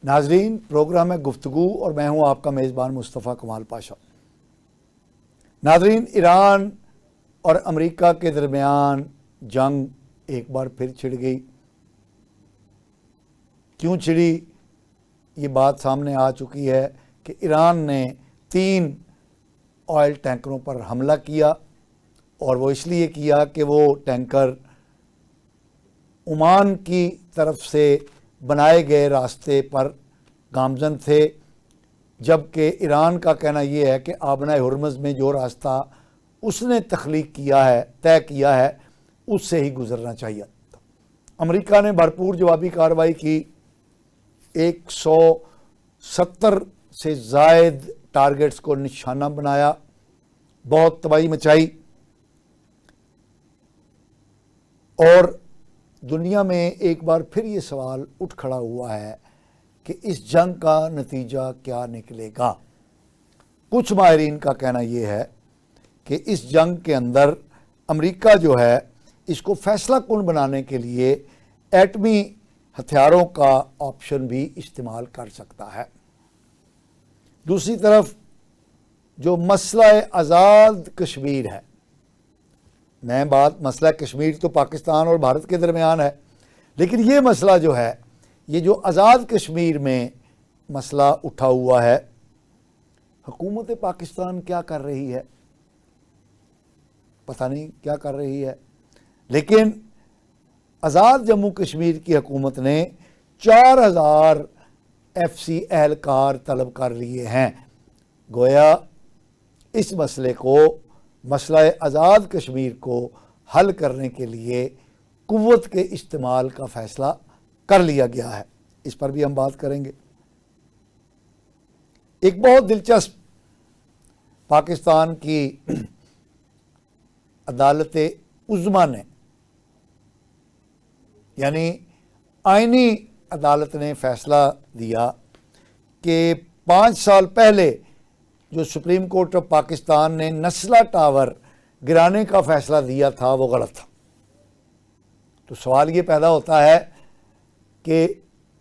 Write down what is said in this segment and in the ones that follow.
ناظرین، پروگرام ہے گفتگو اور میں ہوں آپ کا میزبان مصطفیٰ کمال پاشا۔ ناظرین، ایران اور امریکہ کے درمیان جنگ ایک بار پھر چھڑ گئی۔ کیوں چھڑی، یہ بات سامنے آ چکی ہے کہ ایران نے 3 آئل ٹینکروں پر حملہ کیا، اور وہ اس لیے کیا کہ وہ ٹینکر عمان کی طرف سے بنائے گئے راستے پر گامزن تھے، جبکہ ایران کا کہنا یہ ہے کہ آبنہ ہرمز میں جو راستہ اس نے تخلیق کیا ہے، طے کیا ہے، اس سے ہی گزرنا چاہیے۔ امریکہ نے بھرپور جوابی کارروائی کی، 170 سے زائد ٹارگٹس کو نشانہ بنایا، بہت تباہی مچائی، اور دنیا میں ایک بار پھر یہ سوال اٹھ کھڑا ہوا ہے کہ اس جنگ کا نتیجہ کیا نکلے گا۔ کچھ ماہرین کا کہنا یہ ہے کہ اس جنگ کے اندر امریکہ جو ہے اس کو فیصلہ کن بنانے کے لیے ایٹمی ہتھیاروں کا آپشن بھی استعمال کر سکتا ہے۔ دوسری طرف جو مسئلہ آزاد کشمیر ہے، مسئلہ کشمیر تو پاکستان اور بھارت کے درمیان ہے، لیکن یہ مسئلہ جو ہے، یہ جو آزاد کشمیر میں مسئلہ اٹھا ہوا ہے، حکومت پاکستان کیا کر رہی ہے پتہ نہیں کیا کر رہی ہے، لیکن آزاد جموں کشمیر کی حکومت نے 4000 FC اہلکار طلب کر لیے ہیں۔ گویا اس مسئلہ آزاد کشمیر کو حل کرنے کے لیے قوت کے استعمال کا فیصلہ کر لیا گیا ہے۔ اس پر بھی ہم بات کریں گے۔ ایک بہت دلچسپ پاکستان کی عدالت عظمیٰ نے، یعنی آئینی عدالت نے فیصلہ دیا کہ 5 سال پہلے جو سپریم کورٹ آف پاکستان نے نسلا ٹاور گرانے کا فیصلہ دیا تھا وہ غلط تھا۔ تو سوال یہ پیدا ہوتا ہے کہ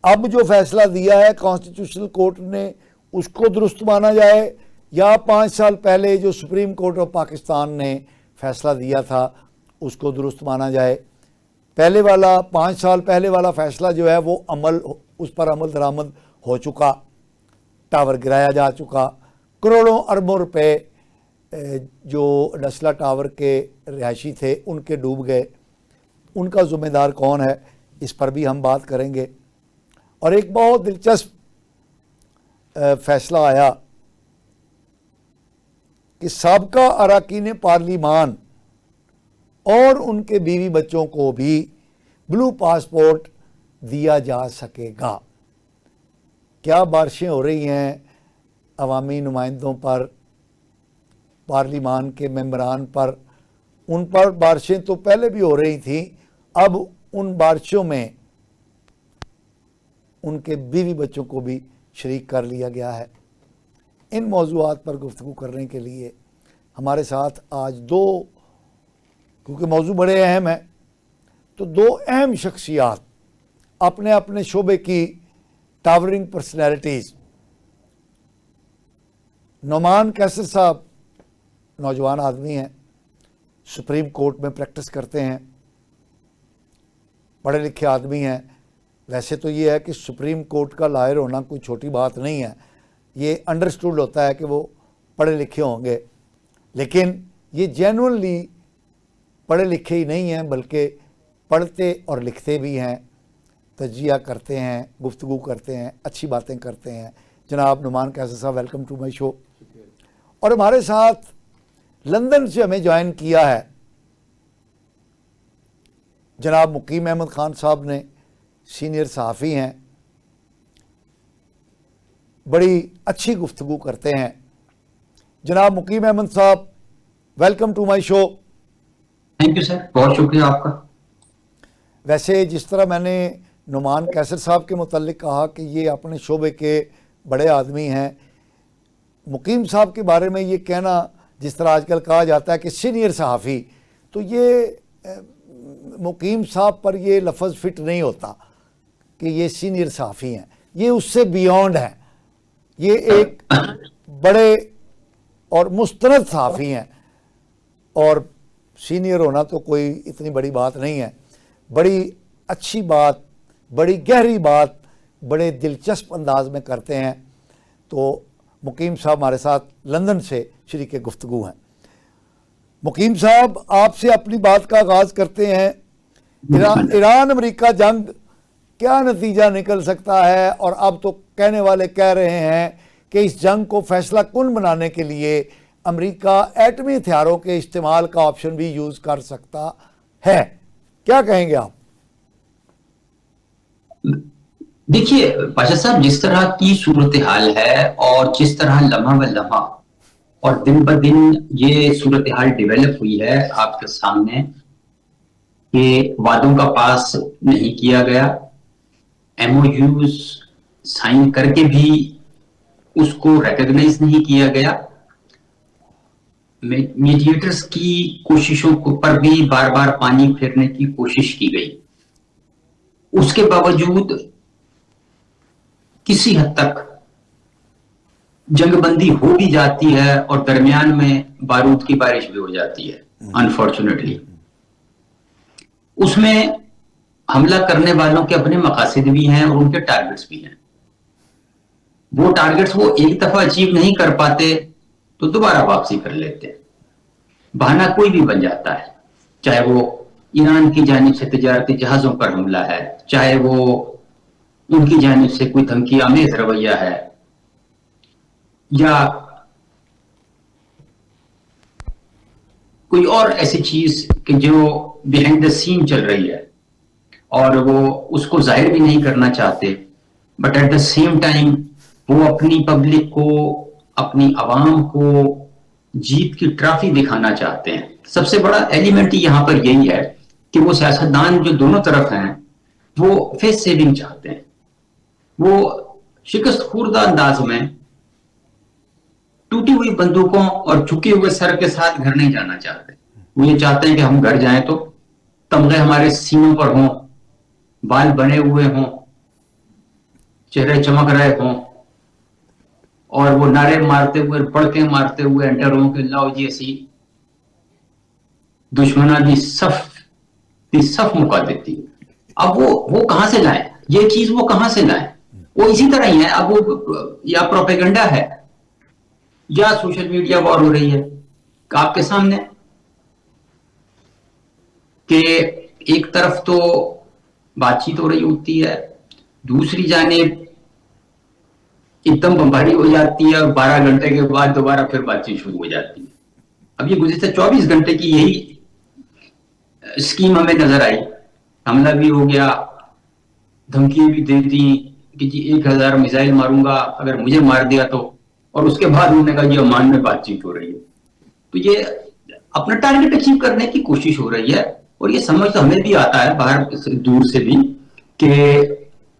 اب جو فیصلہ دیا ہے کانسٹیٹیوشنل کورٹ نے، اس کو درست مانا جائے، یا 5 سال پہلے جو سپریم کورٹ آف پاکستان نے فیصلہ دیا تھا اس کو درست مانا جائے۔ پہلے والا 5 سال پہلے والا فیصلہ جو ہے وہ اس پر عمل درآمد ہو چکا، ٹاور گرایا جا چکا، کروڑوں اربوں روپے جو نسلا ٹاور کے رہائشی تھے ان کے ڈوب گئے۔ ان کا ذمہ دار کون ہے، اس پر بھی ہم بات کریں گے۔ اور ایک بہت دلچسپ فیصلہ آیا کہ سابقہ اراکین پارلیمان اور ان کے بیوی بچوں کو بھی بلو پاسپورٹ دیا جا سکے گا۔ کیا بارشیں ہو رہی ہیں عوامی نمائندوں پر، پارلیمان کے ممبران پر؟ ان پر بارشیں تو پہلے بھی ہو رہی تھیں، اب ان بارشوں میں ان کے بیوی بچوں کو بھی شریک کر لیا گیا ہے۔ ان موضوعات پر گفتگو کرنے کے لیے ہمارے ساتھ آج کیونکہ موضوع بڑے اہم ہیں، تو 2 اہم شخصیات، اپنے اپنے شعبے کی ٹاورنگ پرسنالٹیز۔ نعمان قیصر صاحب نوجوان آدمی ہیں، سپریم کورٹ میں پریکٹس کرتے ہیں، پڑھے لکھے آدمی ہیں۔ ویسے تو یہ ہے کہ سپریم کورٹ کا لائر ہونا کوئی چھوٹی بات نہیں ہے، یہ انڈرسٹوڈ ہوتا ہے کہ وہ پڑھے لکھے ہوں گے، لیکن یہ جینوئنلی پڑھے لکھے ہی نہیں ہیں، بلکہ پڑھتے اور لکھتے بھی ہیں، تجزیہ کرتے ہیں، گفتگو کرتے ہیں، اچھی باتیں کرتے ہیں۔ جناب نعمان قیصر صاحب، ویلکم ٹو مائی شو۔ اور ہمارے ساتھ لندن سے ہمیں جوائن کیا ہے جناب مقیم احمد خان صاحب نے، سینئر صحافی ہیں، بڑی اچھی گفتگو کرتے ہیں۔ جناب مقیم احمد صاحب، welcome to my show. Thank you sir, بہت شکریہ آپ کا۔ ویسے جس طرح میں نے نعمان قیصر صاحب کے متعلق کہا کہ یہ اپنے شعبے کے بڑے آدمی ہیں، مقیم صاحب کے بارے میں یہ کہنا جس طرح آج کل کہا جاتا ہے کہ سینئر صحافی، تو یہ مقیم صاحب پر یہ لفظ فٹ نہیں ہوتا کہ یہ سینئر صحافی ہیں۔ یہ اس سے بیونڈ ہیں. یہ ایک بڑے اور مستند صحافی ہیں اور سینئر ہونا تو کوئی اتنی بڑی بات نہیں ہے. بڑی اچھی بات، بڑی گہری بات، بڑے دلچسپ انداز میں کرتے ہیں. تو مقیم صاحب ہمارے ساتھ لندن سے شریک گفتگو ہیں. مقیم صاحب، آپ سے اپنی بات کا آغاز کرتے ہیں. ایران امریکہ جنگ کیا نتیجہ نکل سکتا ہے؟ اور اب تو کہنے والے کہہ رہے ہیں کہ اس جنگ کو فیصلہ کن بنانے کے لیے امریکہ ایٹمی ہتھیاروں کے استعمال کا آپشن بھی یوز کر سکتا ہے. کیا کہیں گے آپ؟ دیکھیے پاشا صاحب، جس طرح کی صورتحال ہے اور جس طرح لمحہ بہ لمحہ اور دن بہ دن یہ صورتحال ڈیولپ ہوئی ہے آپ کے سامنے، کہ وعدوں کا پاس نہیں کیا گیا، ایم او یوز سائن کر کے بھی اس کو ریکگنائز نہیں کیا گیا، میڈیٹرز کی کوششوں پر بھی بار بار پانی پھیرنے کی کوشش کی گئی. اس کے باوجود کسی حد تک جنگ بندی ہو بھی جاتی ہے اور درمیان میں بارود کی بارش بھی ہو جاتی ہے انفارچونیٹلی. اس میں حملہ کرنے والوں کے اپنے مقاصد بھی ہیں اور ان کے ٹارگٹس بھی ہیں. وہ ٹارگٹس وہ ایک دفعہ اچیو نہیں کر پاتے تو دوبارہ واپسی کر لیتے ہیں. بہانہ کوئی بھی بن جاتا ہے، چاہے وہ ایران کی جانب سے تجارتی جہازوں پر حملہ ہے، چاہے وہ ان کی جانب سے کوئی دھمکی آمیز رویہ ہے، یا کوئی اور ایسی چیز کہ جو بیہائنڈ دا سین چل رہی ہے اور وہ اس کو ظاہر بھی نہیں کرنا چاہتے، but at the same time وہ اپنی پبلک کو، اپنی عوام کو جیت کی ٹرافی دکھانا چاہتے ہیں. سب سے بڑا ایلیمنٹ یہاں پر یہی ہے کہ وہ سیاستدان جو دونوں طرف ہیں وہ فیس سیونگ چاہتے ہیں. وہ شکست خوردہ انداز میں ٹوٹی ہوئی بندوقوں اور جھکے ہوئے سر کے ساتھ گھر نہیں جانا چاہتے. وہ یہ چاہتے ہیں کہ ہم گھر جائیں تو تمغے ہمارے سینوں پر ہوں، بال بنے ہوئے ہوں، چہرے چمک رہے ہوں، اور وہ نعرے مارتے ہوئے، پڑکے مارتے ہوئے انٹر ہوں کہ لاؤ جی اسی دشمنوں کی صف مکا دیتی. اب وہ کہاں سے لائیں یہ چیز؟ وہ کہاں سے لائیں؟ وہ اسی طرح ہی ہے. اب وہ یا پروپیگنڈا ہے یا سوشل میڈیا وار ہو رہی ہے آپ کے سامنے، کہ ایک طرف تو بات چیت ہو رہی ہوتی ہے، دوسری جانب ایک دم بمباری ہو جاتی ہے اور 12 گھنٹے کے بعد دوبارہ پھر بات چیت شروع ہو جاتی ہے. اب یہ گزشتہ 24 گھنٹے کی یہی اسکیم ہمیں نظر آئی. حملہ بھی ہو گیا، دھمکی بھی دے دی کہ جی 1000 میزائل ماروں گا اگر مجھے مار دیا تو، اور اس کے بعد انہوں نے کہا جی عمان میں بات چیت ہو رہی ہے. تو یہ اپنا ٹارگٹ اچیو کرنے کی کوشش ہو رہی ہے. اور یہ سمجھ تو ہمیں بھی آتا ہے باہر دور سے بھی کہ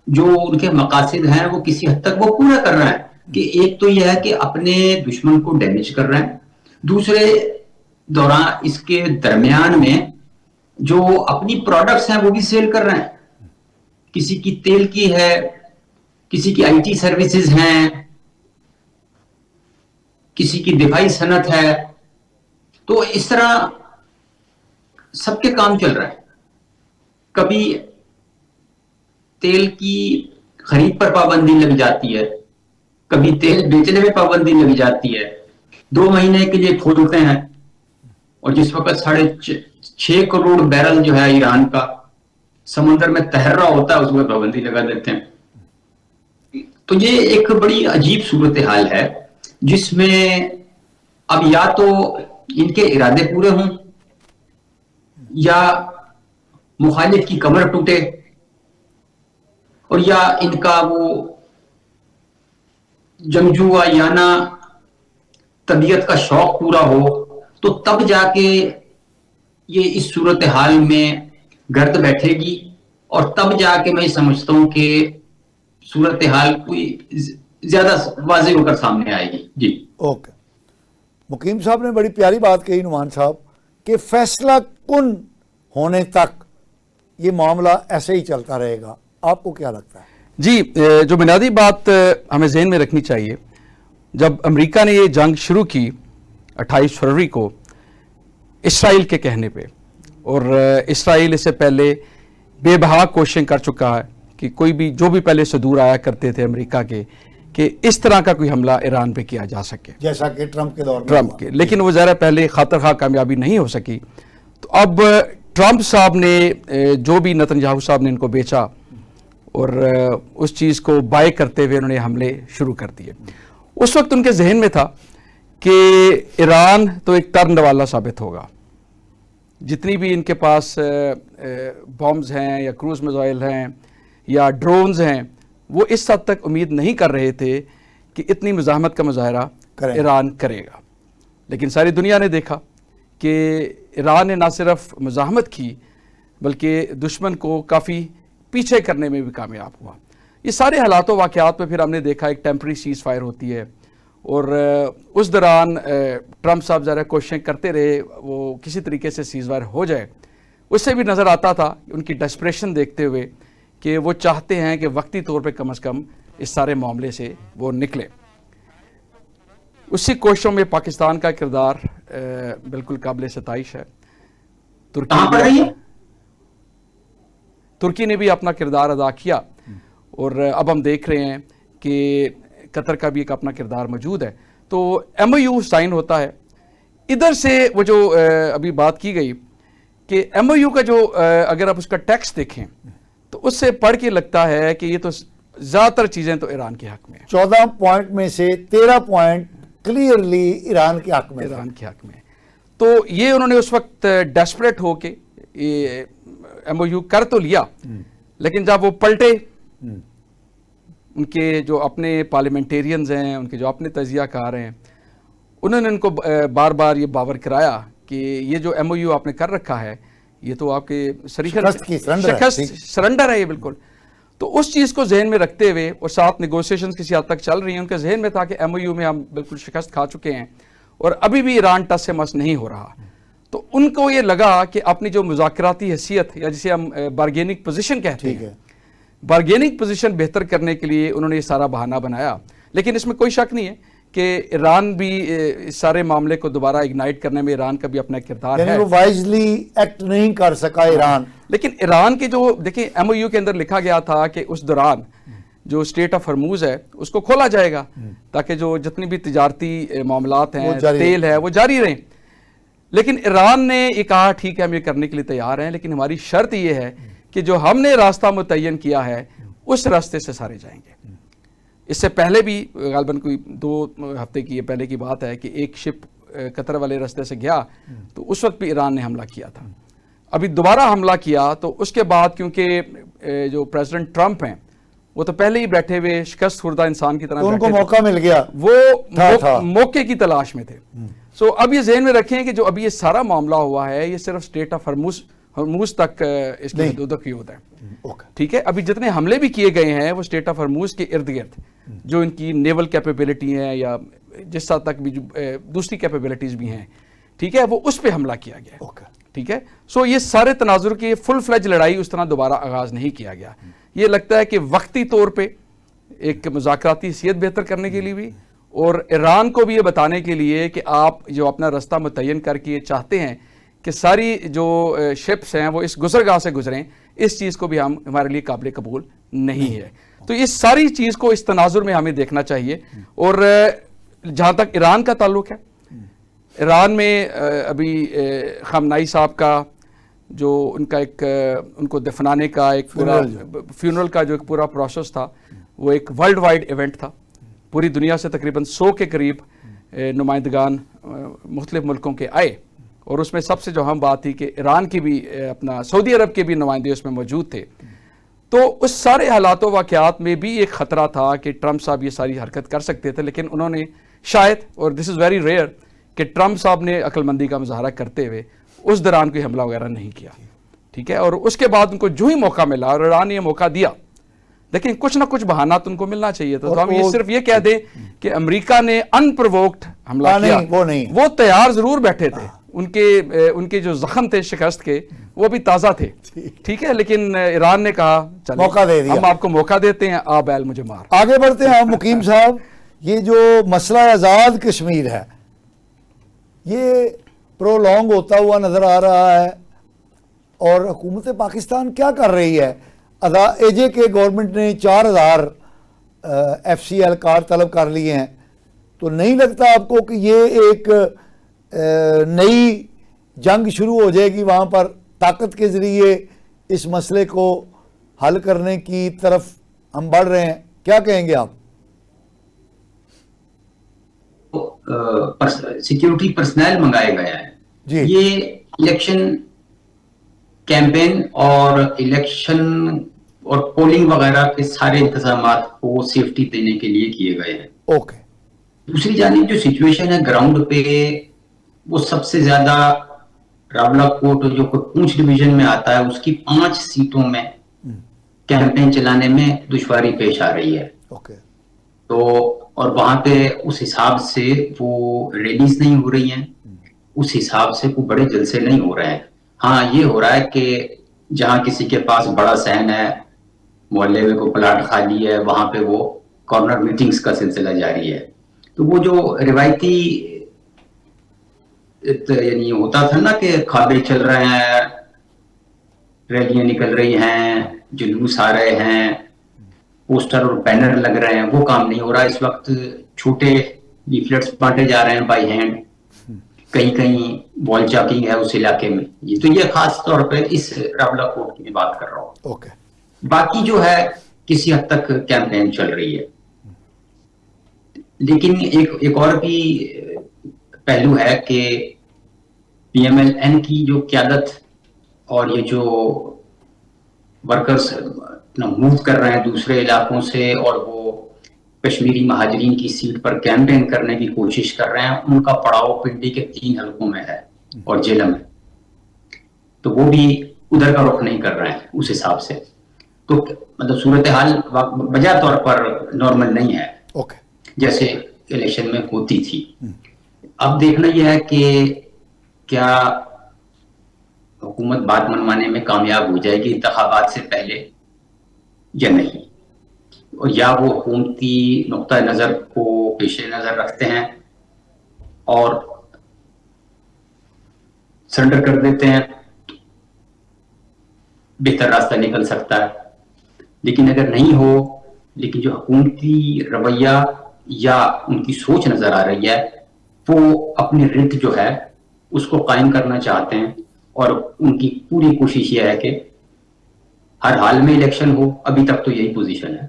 جو ان کے مقاصد ہیں وہ کسی حد تک وہ پورا کر رہے ہیں. کہ ایک تو یہ ہے کہ اپنے دشمن کو ڈیمیج کر رہے ہیں، دوسرے دوران اس کے درمیان میں جو اپنی پروڈکٹس ہیں وہ بھی سیل کر رہے ہیں. کسی کی تیل کی ہے، کسی کی آئی ٹی سروسز ہیں، کسی کی دفاعی صنعت ہے. تو اس طرح سب کے کام چل رہا ہے. کبھی تیل کی خرید پر پابندی لگ جاتی ہے، کبھی تیل بیچنے میں پابندی لگ جاتی ہے. 2 مہینے کے لیے کھولتے ہیں اور جس وقت 6.5 کروڑ بیرل جو ہے ایران کا سمندر میں تیر رہا ہوتا ہے اس میں پابندی لگا دیتے ہیں. تو یہ ایک بڑی عجیب صورتحال ہے جس میں اب یا تو ان کے ارادے پورے ہوں یا مخالف کی کمر ٹوٹے اور یا ان کا وہ جنگجویانہ طبیعت کا شوق پورا ہو، تو تب جا کے یہ اس صورتحال میں گرد بیٹھے گی. اور تب جا کے میں سمجھتا ہوں کہ صورتحال کوئی زیادہ واضح ہو کر سامنے آئے گی. جی اوکے. مقیم صاحب نے بڑی پیاری بات کہی نعمان صاحب کہ فیصلہ کن ہونے تک یہ معاملہ ایسے ہی چلتا رہے گا. آپ کو کیا لگتا ہے؟ جی جو بنیادی بات ہمیں ذہن میں رکھنی چاہیے، جب امریکہ نے یہ جنگ شروع کی 28 فروری کو اسرائیل کے کہنے پہ، اور اسرائیل اس سے پہلے بے بہا کوششیں کر چکا ہے کہ کوئی بھی جو بھی پہلے صدور آیا کرتے تھے امریکہ کے کہ اس طرح کا کوئی حملہ ایران پہ کیا جا سکے، جیسا کہ ٹرمپ کے دور میں ٹرمپ کے، لیکن وہ ظاہر پہلے خاطر خواہ کامیابی نہیں ہو سکی۔ تو اب ٹرمپ صاحب نے جو بھی نتنیاہو صاحب نے ان کو بیچا اور اس چیز کو بائے کرتے ہوئے انہوں نے حملے شروع کر دیے۔ اس وقت ان کے ذہن میں تھا کہ ایران تو ایک ترن والا ثابت ہوگا، جتنی بھی ان کے پاس بامز ہیں یا کروز میزائل ہیں یا ڈرونز ہیں، وہ اس حد تک امید نہیں کر رہے تھے کہ اتنی مزاحمت کا مظاہرہ ایران کرے گا۔ لیکن ساری دنیا نے دیکھا کہ ایران نے نہ صرف مزاحمت کی بلکہ دشمن کو کافی پیچھے کرنے میں بھی کامیاب ہوا۔ یہ سارے حالات و واقعات میں پھر ہم نے دیکھا ایک ٹیمپرری سیز فائر ہوتی ہے، اور اس دوران ٹرمپ صاحب ذرا کوششیں کرتے رہے وہ کسی طریقے سے سیز فائر ہو جائے۔ اس سے بھی نظر آتا تھا ان کی ڈیسپریشن دیکھتے ہوئے کہ وہ چاہتے ہیں کہ وقتی طور پہ کم از کم اس سارے معاملے سے وہ نکلے۔ اسی کوششوں میں پاکستان کا کردار بالکل قابل ستائش ہے۔ ترکی نے بھی اپنا کردار ادا کیا، اور اب ہم دیکھ رہے ہیں کہ قطر کا بھی ایک اپنا کردار موجود ہے۔ تو ایم او یو سائن ہوتا ہے، ادھر سے وہ جو ابھی بات کی گئی کہ ایم او یو کا جو اگر آپ اس کا ٹیکسٹ دیکھیں تو اس سے پڑھ کے لگتا ہے کہ یہ تو زیادہ تر چیزیں تو ایران کے حق میں ہیں۔ 14 پوائنٹ میں سے 13 پوائنٹ کلیئرلی ایران کے حق میں، ایران کے حق میں۔ تو یہ انہوں نے اس وقت ڈیسپریٹ ہو کے یہ ایم او یو کر تو لیا، لیکن جب وہ پلٹے، ان کے جو اپنے پارلیمنٹیرینز ہیں، ان کے جو اپنے تجزیہ کار ہیں، انہوں نے ان کو بار بار یہ باور کرایا کہ یہ جو ایم او یو آپ نے کر رکھا ہے یہ تو آپ کے سرنڈر ہے یہ بالکل۔ تو اس چیز کو ذہن میں رکھتے ہوئے اور ساتھ نیگوسیشنز کسی حد تک چل رہی ہیں، ان کے ذہن میں تھا کہ ایم او یو میں ہم بالکل شکست کھا چکے ہیں اور ابھی بھی ایران ٹس سے مس نہیں ہو رہا۔ تو ان کو یہ لگا کہ اپنی جو مذاکراتی حیثیت یا جسے ہم بارگیننگ پوزیشن کہتے ہیں، بارگیننگ پوزیشن بہتر کرنے کے لیے انہوں نے یہ سارا بہانہ بنایا۔ لیکن اس میں کوئی شک نہیں ہے کہ ایران بھی اس سارے معاملے کو دوبارہ اگنائٹ کرنے میں ایران کا بھی اپنا کردار ہے، یعنی وہ وائزلی ایکٹ نہیں کر سکا ایران۔ لیکن ایران کے جو دیکھیں ایم او یو کے اندر لکھا گیا تھا کہ اس دوران جو اسٹیٹ آف ہرموز ہے اس کو کھولا جائے گا تاکہ جو جتنی بھی تجارتی معاملات ہیں، تیل ہے، وہ جاری رہیں۔ لیکن ایران نے یہ کہا ٹھیک ہے ہم یہ کرنے کے لیے تیار ہیں، لیکن ہماری شرط یہ ہے کہ جو ہم نے راستہ متعین کیا ہے اس راستے سے سارے جائیں گے۔ اس سے پہلے بھی غالباً کوئی 2 ہفتے کی پہلے کی بات ہے کہ ایک شپ قطر والے راستے سے گیا تو اس وقت بھی ایران نے حملہ کیا تھا۔ ابھی دوبارہ حملہ کیا تو اس کے بعد کیونکہ جو پریزیڈنٹ ٹرمپ ہیں وہ تو پہلے ہی بیٹھے ہوئے شکست خوردہ انسان کی طرح ان کو موقع مل گیا، وہ موقع کی تلاش میں تھے۔ سو اب یہ ذہن میں رکھیں کہ جو ابھی یہ سارا معاملہ ہوا ہے یہ صرف اسٹیٹ آف ہرموز تک اس کی حدود کی ہوتا ہے، ٹھیک ہے۔ ابھی جتنے حملے بھی کیے گئے ہیں وہ اسٹیٹ آف ہرموز کے ارد گرد جو ان کی نیول کیپیبلٹی ہیں یا جس حد تک بھی دوسری کیپیبلٹیز بھی ہیں، ٹھیک ہے، وہ اس پہ حملہ کیا گیا، ٹھیک ہے۔ سو یہ سارے تناظر کی فل فلیج لڑائی اس طرح دوبارہ آغاز نہیں کیا گیا۔ یہ لگتا ہے کہ وقتی طور پہ ایک مذاکراتی حیثیت بہتر کرنے کے لیے بھی اور ایران کو بھی یہ بتانے کے لیے کہ آپ جو اپنا راستہ متعین کر کے چاہتے ہیں کہ ساری جو شپس ہیں وہ اس گزرگاہ سے گزریں، اس چیز کو بھی ہمارے لیے قابل قبول نہیں ہے۔ تو اس ساری چیز کو اس تناظر میں ہمیں دیکھنا چاہیے۔ اور جہاں تک ایران کا تعلق ہے، ایران میں ابھی خامنائی صاحب کا جو ان کا ایک ان کو دفنانے کا ایک پورا فیونرل کا جو ایک پورا پروسیس تھا وہ ایک ورلڈ وائڈ ایونٹ تھا۔ پوری دنیا سے تقریباً 100 کے قریب نمائندگان مختلف ملکوں کے آئے، اور اس میں سب سے جو اہم بات تھی کہ ایران کی بھی اپنا سعودی عرب کے بھی نمائندے اس میں موجود تھے۔ تو اس سارے حالات و واقعات میں بھی ایک خطرہ تھا کہ ٹرمپ صاحب یہ ساری حرکت کر سکتے تھے، لیکن انہوں نے شاید، اور دس از ویری ریئر، کہ ٹرمپ صاحب نے عقل مندی کا مظاہرہ کرتے ہوئے اس دوران کوئی حملہ وغیرہ نہیں کیا، ٹھیک ہے۔ اور اس کے بعد ان کو جو ہی موقع ملا اور ایران نے یہ موقع دیا، لیکن کچھ نہ کچھ بہانہ تو ان کو ملنا چاہیے تھا۔ تو ہم یہ صرف یہ کہہ دیں کہ امریکہ نے ان پرووکڈ حملہ کیا، وہ تیار ضرور بیٹھے تھے، ان کے جو زخم تھے شکست کے وہ ابھی تازہ تھے, ٹھیک ہے, لیکن ایران نے کہا چلیں موقع دے دیا, ہم آپ کو موقع دیتے ہیں, آپ بیل مجھے مار. آگے بڑھتے ہیں مقیم صاحب. یہ جو مسئلہ آزاد کشمیر ہے یہ پرولونگ ہوتا ہوا نظر آ رہا ہے, اور حکومت پاکستان کیا کر رہی ہے؟ اے جے کے گورنمنٹ نے 4000 ایف سی اہلکار طلب کر لیے ہیں, تو نہیں لگتا آپ کو کہ یہ ایک نئی جنگ شروع ہو جائے گی وہاں پر, طاقت کے ذریعے اس مسئلے کو حل کرنے کی طرف ہم بڑھ رہے ہیں؟ کیا کہیں گے آپ؟ سیکیورٹی پرسنل منگائے گئے ہیں جی. یہ الیکشن کیمپین اور الیکشن اور پولنگ وغیرہ کے سارے انتظامات کو سیفٹی دینے کے لیے کیے گئے ہیں. اوکے. دوسری جانب جو سچویشن ہے گراؤنڈ پہ وہ سب سے زیادہ راولا کوٹ جو پونچھ ڈویژن میں آتا ہے اس کی 5 سیٹوں میں کیمپین چلانے میں دشواری پیش آ رہی ہے. اوکے. تو اور وہاں پہ اس حساب سے وہ ریلیز نہیں ہو رہی ہیں, اس حساب سے کوئی بڑے جلسے نہیں ہو رہے ہیں. ہاں یہ ہو رہا ہے کہ جہاں کسی کے پاس بڑا صحن ہے, محلے میں کوئی پلاٹ خالی ہے, وہاں پہ وہ کارنر میٹنگز کا سلسلہ جاری ہے. تو وہ جو روایتی یعنی ہوتا تھا نا کہ کھابے چل رہے ہیں, ریلیاں نکل رہی ہیں, جلوس آ رہے ہیں, پوسٹر اور بینر لگ رہے ہیں, وہ کام نہیں ہو رہا. اس وقت چھوٹے لیفلیٹس بانٹے جا رہے ہیں بائی ہینڈ, کہیں کہیں وال چاکنگ ہے اس علاقے میں. تو یہ خاص طور پہ اس راولا کوٹ کی بات کر رہا ہوں. اوکے. باقی جو ہے کسی حد تک کیمپین چل رہی ہے, لیکن ایک اور بھی پہلو ہے کہ پی ایم ایل این کی جو قیادت اور یہ جو ورکرز موو کر رہے ہیں دوسرے علاقوں سے اور وہ کشمیری مہاجرین کی سیٹ پر کیمپین کرنے کی کوشش کر رہے ہیں, ان کا پڑاؤ پنڈی کے 3 حلقوں میں ہے اور جیلم میں, تو وہ بھی ادھر کا رخ نہیں کر رہے ہیں اس حساب سے. تو مطلب صورتحال بجا طور پر نارمل نہیں ہے جیسے الیکشن میں ہوتی تھی. اب دیکھنا یہ ہے کہ کیا حکومت بات منوانے میں کامیاب ہو جائے گی انتخابات سے پہلے یا نہیں, اور یا وہ حکومتی نقطہ نظر کو پیش نظر رکھتے ہیں اور سرنڈر کر دیتے ہیں, بہتر راستہ نکل سکتا ہے. لیکن اگر نہیں ہو, لیکن جو حکومتی رویہ یا ان کی سوچ نظر آ رہی ہے وہ اپنی رت جو ہے اس کو قائم کرنا چاہتے ہیں, اور ان کی پوری کوشش یہ ہے کہ ہر حال میں الیکشن ہو. ابھی تک تو یہی پوزیشن ہے,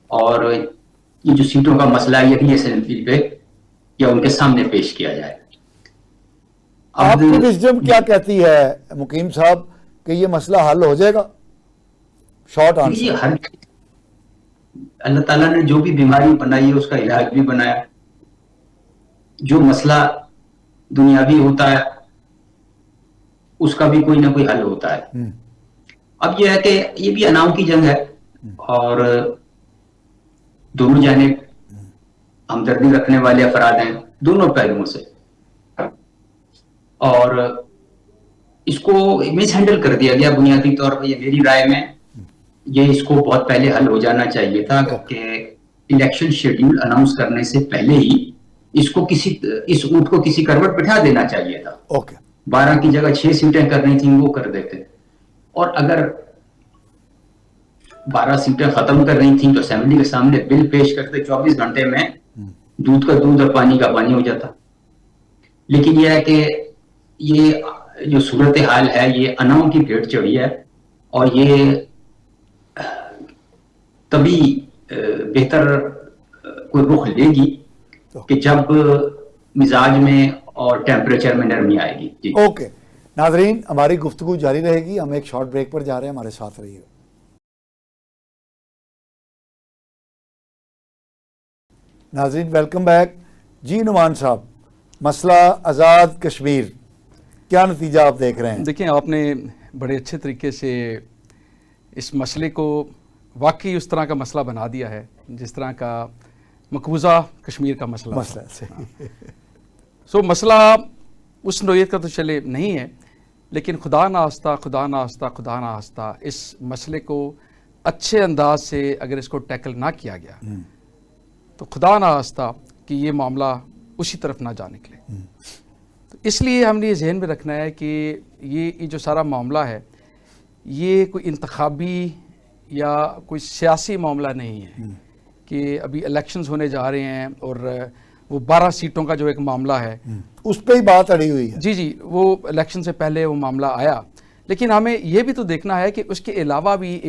اور یہ جو سیٹوں کا مسئلہ ہے یہ بھی اسمبلی پہ یا ان کے سامنے پیش کیا جائے. آپ کی وزڈم کیا کہتی ہے مقیم صاحب کہ یہ مسئلہ حل ہو جائے گا؟ Short answer. اللہ تعالیٰ نے جو بھی بیماری بنائی ہے اس کا علاج بھی بنایا. جو مسئلہ دنیاوی ہوتا ہے اس کا بھی کوئی نہ کوئی حل ہوتا ہے. اب یہ ہے کہ یہ بھی اناؤں کی جنگ ہے اور دونوں جانب ہمدردی رکھنے والے افراد ہیں دونوں پہلوؤں سے, اور اس کو مس ہینڈل کر دیا گیا بنیادی طور پر. یہ میری رائے میں یہ اس کو بہت پہلے حل ہو جانا چاہیے تھا کہ الیکشن شیڈیول اناؤنس کرنے سے پہلے ہی اس اونٹ کو کسی کروٹ بٹھا دینا چاہیے تھا. 12 کی جگہ 6 سیٹیں کرنی تھیں وہ کر دیتے, اور اگر 12 سیٹیں ختم کر رہی تھیں تو اسمبلی کے سامنے بل پیش کرتے 24 گھنٹے میں دودھ کا دودھ اور پانی کا پانی ہو جاتا. لیکن یہ ہے کہ یہ جو صورتحال ہے یہ اناؤں کی بھیڑ چڑھی ہے, اور یہ تبھی بہتر کوئی رخ لے گی کہ جب مزاج میں اور ٹیمپریچر میں نرمی آئے گی. اوکے ناظرین, ہماری گفتگو جاری رہے گی, ہم ایک شارٹ بریک پر جا رہے ہیں, ہمارے ساتھ رہیے. ناظرین ویلکم بیک. جی نعمان صاحب, مسئلہ آزاد کشمیر کیا نتیجہ آپ دیکھ رہے ہیں؟ دیکھیں آپ نے بڑے اچھے طریقے سے اس مسئلے کو واقعی اس طرح کا مسئلہ بنا دیا ہے جس طرح کا مقبوضہ کشمیر کا مسئلہ صحیح. سو مسئلہ اس نوعیت کا تو چلے نہیں ہے، لیکن خدا ناخواستہ اس مسئلے کو اچھے انداز سے اگر اس کو ٹیکل نہ کیا گیا تو خدا ناخواستہ کہ یہ معاملہ اسی طرف نہ جا نکلے. تو اس لیے ہم نے یہ ذہن میں رکھنا ہے کہ یہ جو سارا معاملہ ہے یہ کوئی انتخابی یا کوئی سیاسی معاملہ نہیں ہے کہ ابھی الیکشنز ہونے جا رہے ہیں اور وہ 12 سیٹوں کا جو ایک معاملہ ہے اس پہ ہی بات اڑی ہوئی ہے. جی وہ الیکشن سے پہلے وہ معاملہ آیا، لیکن ہمیں یہ بھی تو دیکھنا ہے کہ اس کے علاوہ بھی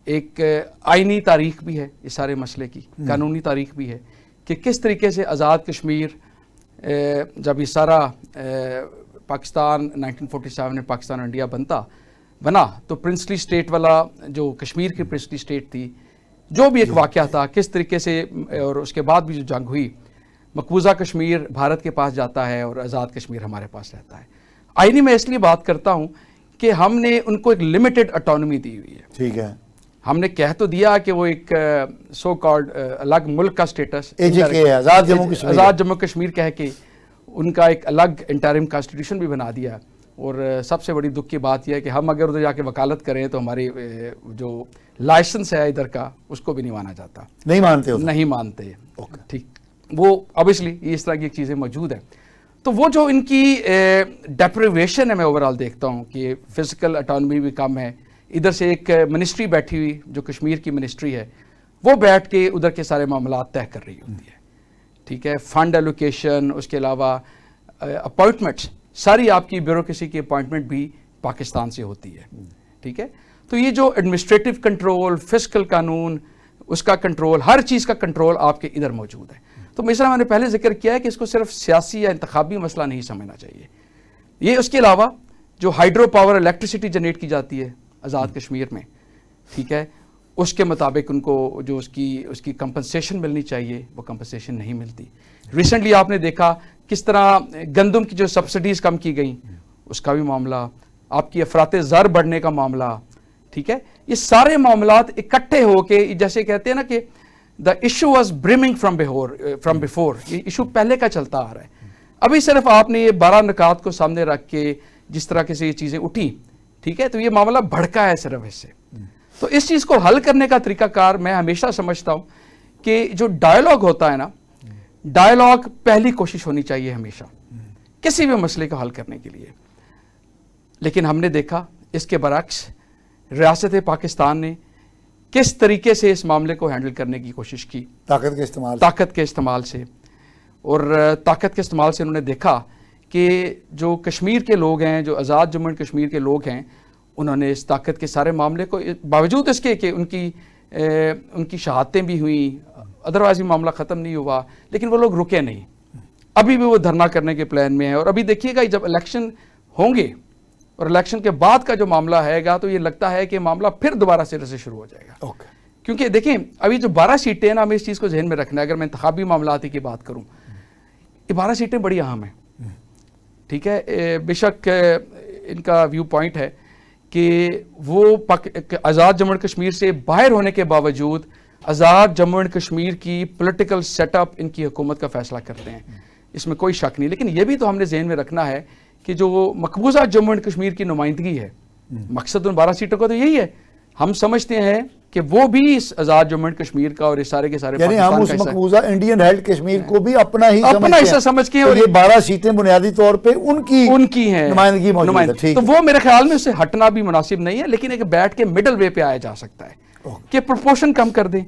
ایک آئینی تاریخ بھی ہے اس سارے مسئلے کی، قانونی تاریخ بھی ہے کہ کس طریقے سے آزاد کشمیر جب یہ سارا پاکستان 1947 میں پاکستان اور انڈیا بنا تو پرنسلی اسٹیٹ والا جو کشمیر کی پرنسلی اسٹیٹ تھی، جو بھی ایک واقعہ تھا کس طریقے سے، اور اس کے بعد بھی جو جنگ ہوئی، مقبوضہ کشمیر بھارت کے پاس جاتا ہے اور آزاد کشمیر ہمارے پاس رہتا ہے. آئینی میں اس لیے بات کرتا ہوں کہ ہم نے ان کو ایک لمیٹڈ اٹانومی دی ہوئی ہے. ٹھیک ہے، ہم نے کہہ تو دیا کہ وہ ایک سو کالڈ الگ ملک کا سٹیٹس آزاد جموں کشمیر کہہ کے ان کا ایک الگ انٹرم کانسٹیٹیوشن بھی بنا دیا. اور سب سے بڑی دکھ کی بات یہ ہے کہ ہم اگر ادھر جا کے وکالت کریں تو ہماری جو لائسنس ہے ادھر کا اس کو بھی نہیں مانا جاتا، نہیں مانتے. ٹھیک، وہ obviously یہ اس طرح کی چیزیں موجود ہیں. تو وہ جو ان کی ڈیپریویشن ہے میں اوورال دیکھتا ہوں کہ فزیکل اٹانومی بھی کم ہے. ادھر سے ایک منسٹری بیٹھی ہوئی جو کشمیر کی منسٹری ہے وہ بیٹھ کے ادھر کے سارے معاملات طے کر رہی ہوتی ہے. ٹھیک ہے، فنڈ ایلوکیشن، اس کے علاوہ اپوائنٹمنٹس، ساری آپ کی بیوروکریسی کی اپوائنٹمنٹ بھی پاکستان سے ہوتی ہے. ٹھیک ہے، تو یہ جو ایڈمنسٹریٹو کنٹرول، فسکل قانون، اس کا کنٹرول، ہر چیز کا کنٹرول آپ کے ادھر موجود ہے. تو مثلا میں نے پہلے ذکر کیا ہے کہ اس کو صرف سیاسی یا انتخابی مسئلہ نہیں سمجھنا چاہیے. یہ اس کے علاوہ جو ہائیڈرو پاور الیکٹریسٹی جنریٹ کی جاتی ہے آزاد کشمیر میں، ٹھیک ہے، اس کے مطابق ان کو جو اس کی کمپنسیشن ملنی چاہیے وہ کمپنسیشن نہیں ملتی. ریسنٹلی آپ نے دیکھا کس طرح گندم کی جو سبسڈیز کم کی گئیں، اس کا بھی معاملہ، آپ کی افراط زر بڑھنے کا معاملہ. ٹھیک ہے، یہ سارے معاملات اکٹھے ہو کے جیسے کہتے ہیں نا کہ the issue was برمنگ from before, یہ ایشو پہلے کا چلتا آ رہا ہے. ابھی صرف آپ نے یہ 12 نکات کو سامنے رکھ کے جس طرح سے یہ چیزیں اٹھیں، ٹھیک ہے، تو یہ معاملہ بھڑکا ہے صرف اس سے. تو اس چیز کو حل کرنے کا طریقہ کار میں ہمیشہ سمجھتا ہوں کہ جو ڈائلاگ ہوتا ہے نا، ڈائلاگ پہلی کوشش ہونی چاہیے ہمیشہ کسی بھی مسئلے کو حل کرنے کے لیے. لیکن ہم نے دیکھا اس کے برعکس ریاست پاکستان نے کس طریقے سے اس معاملے کو ہینڈل کرنے کی کوشش کی، طاقت کے استعمال سے. اور طاقت کے استعمال سے انہوں نے دیکھا کہ جو کشمیر کے لوگ ہیں، جو آزاد جموں اینڈ کشمیر کے لوگ ہیں، انہوں نے اس طاقت کے سارے معاملے کو، باوجود اس کے کہ ان کی شہادتیں بھی ہوئیں، ادروائز بھی معاملہ ختم نہیں ہوا، لیکن وہ لوگ رکے نہیں. ابھی بھی وہ دھرنا کرنے کے پلان میں ہے. اور ابھی دیکھیے گا جب الیکشن ہوں گے اور الیکشن کے بعد کا جو معاملہ ہے گا تو یہ لگتا ہے کہ معاملہ پھر دوبارہ سرے سے شروع ہو جائے گا. کیونکہ دیکھیں ابھی جو 12 سیٹیں ہیں نا، ہمیں اس چیز کو ذہن میں رکھنا ہے. اگر میں انتخابی معاملات کی بات کروں، یہ 12 سیٹیں بڑی اہم ہیں. ٹھیک ہے، بے شک ان کا ویو پوائنٹ ہے کہ وہ آزاد جموں اینڈ کشمیر سے باہر ہونے کے باوجود آزاد جموں اینڈ کشمیر کی پولیٹیکل سیٹ اپ ان کی حکومت کا فیصلہ کرتے ہیں، اس میں کوئی شک نہیں. لیکن یہ بھی تو ہم نے ذہن میں رکھنا ہے کہ جو مقبوضہ جموں اینڈ کشمیر کی نمائندگی ہے، مقصد ان 12 سیٹوں کا تو یہی ہے. ہم سمجھتے ہیں کہ وہ بھی اس آزاد جموں اینڈ کشمیر کا اور اس سارے کے سارے یعنی ہم اس مقبوضہ انڈین ہیلڈ کشمیر کو بھی اپنا حصہ سمجھ کے، اور یہ 12 سیٹیں بنیادی طور پہ ان کی ہیں، نمائندگی موجود ہے. تو وہ میرے خیال میں اس سے ہٹنا بھی مناسب نہیں ہے، لیکن ایک بیٹھ کے مڈل وے پہ آیا جا سکتا ہے کہ پروپورشن کم کر دیں.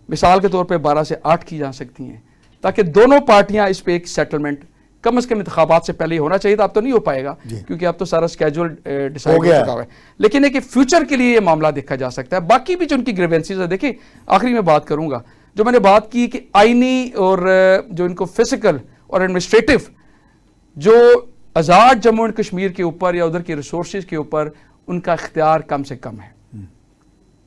مثال کے طور پہ 12 سے 8 کی جا سکتی ہیں تاکہ دونوں پارٹیاں اس پہ ایک سیٹلمنٹ کم از کم انتخابات سے پہلے ہی ہونا چاہیے تھا. اب تو نہیں ہو پائے گا کیونکہ اب تو سارا سکیجول ڈیسائیڈ ہو چکا ہے، لیکن ایک فیوچر کے لیے یہ معاملہ دیکھا جا سکتا ہے. باقی بھی جو ان کی گریوینسیز ہے، دیکھیں آخری میں بات کروں گا، جو میں نے بات کی کہ آئینی اور جو ان کو فزیکل اور ایڈمنسٹریٹو جو آزاد جموں اینڈ کشمیر کے اوپر یا ادھر کے ریسورسز کے اوپر ان کا اختیار کم سے کم ہے.